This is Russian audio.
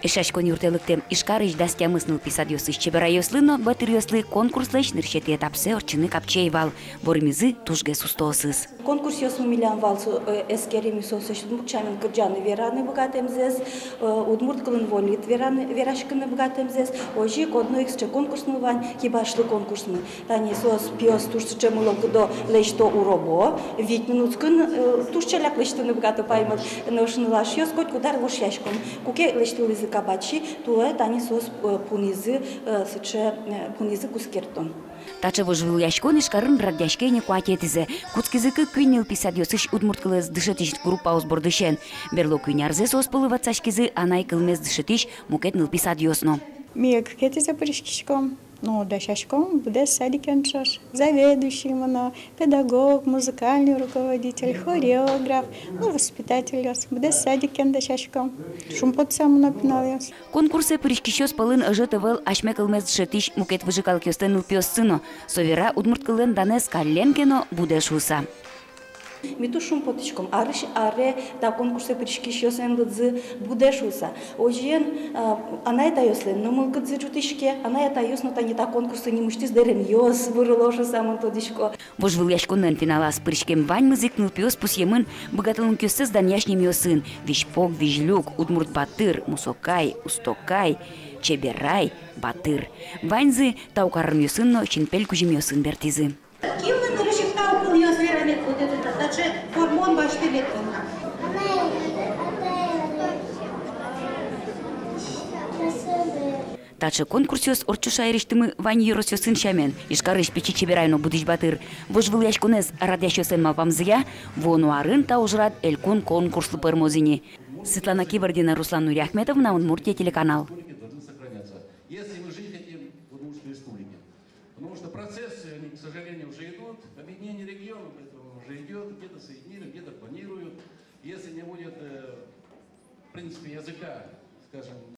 Ишашкон юртелыктем ишкарыш дастямысныл писадьёсыш чеберайослыно батырьёслы конкурслыш ныршете этапсе орчыны капчейвал, боримизы тужге сустосыз. Конкурс ёсму миллион валсу эскереми сосыш удмуртчанын кырджаны вераны богатемзес, удмурт кылын волит верашкыны богатемзес, ожи кодно иксче конкурсны вань хибашлы конкурсны. Тани сос пиос тушче мулокдо лешто уробо, вить минутскын тушчеляк лештыны богато паймат ношнылаш ёс кот кудар лошяшком. Куке лештылызы кабачи, туэ тани сос пунизы сыче пунизы кускертон. Таче вожвил яшкон ишкарын радяшкене куатетизе. Куцкизыкы күйнел писадьосыш удмурткылыз дышетиш группа узбордышен. Берло күйнярзе соспылы ватсашкизы анай кылмез дышетиш мукетныл писадьосно. Мия кетизе пришкишком. Ну, дашашком буде садикеншаш, заведующий, педагог, музыкальный руководитель, хореограф, воспитатель, буде садикен дашашком. Шумпот сам напинал. Конкурсы пришкищёс пылын ыжытывыл ашмекылмез дышетиш мукет выжикал кёстеныл пёссыно. Совера удмурткылын данес калленкено буде шуса. Миту шумпотичком арыш аре та конкурсы пришкищёс эндзы буде шуса. Ожен анай тайослен, но мы кыдзы жутишке, анай тайосно та не та конкурсы не муштиз дерем ёс вырылоша самон тодишко. Вожвил яшконнен финалас пришкем вань мызыкныл пёс пусьемын богатылын кёссыз даняшнем ёсын. Вишпок, вижлюк, удмурт батыр, мусокай, устокай, чеберай, батыр. Ваньзы таукарым ёсынно чинпель кужим ёсын бертизы. Формон башты Таче конкурсиос орчуша эриштимы вань ерос ёсын шамен. Ишкарыш печи чеберайно будыш батыр. Вожвыл яшконез радящосен мапамзыя, вону арын таужрат элькун конкурслы пырмозини. Светлана Кибордина, Руслан Нуряхметовна, Удмуртия телеканал. Если мы жить хотим в Удмуртской республике. Потому что процессы, они, к сожалению, уже идут. Объединение регионов уже идет, где-то соединили, где-то планируют. Если не будет, в принципе, языка, скажем,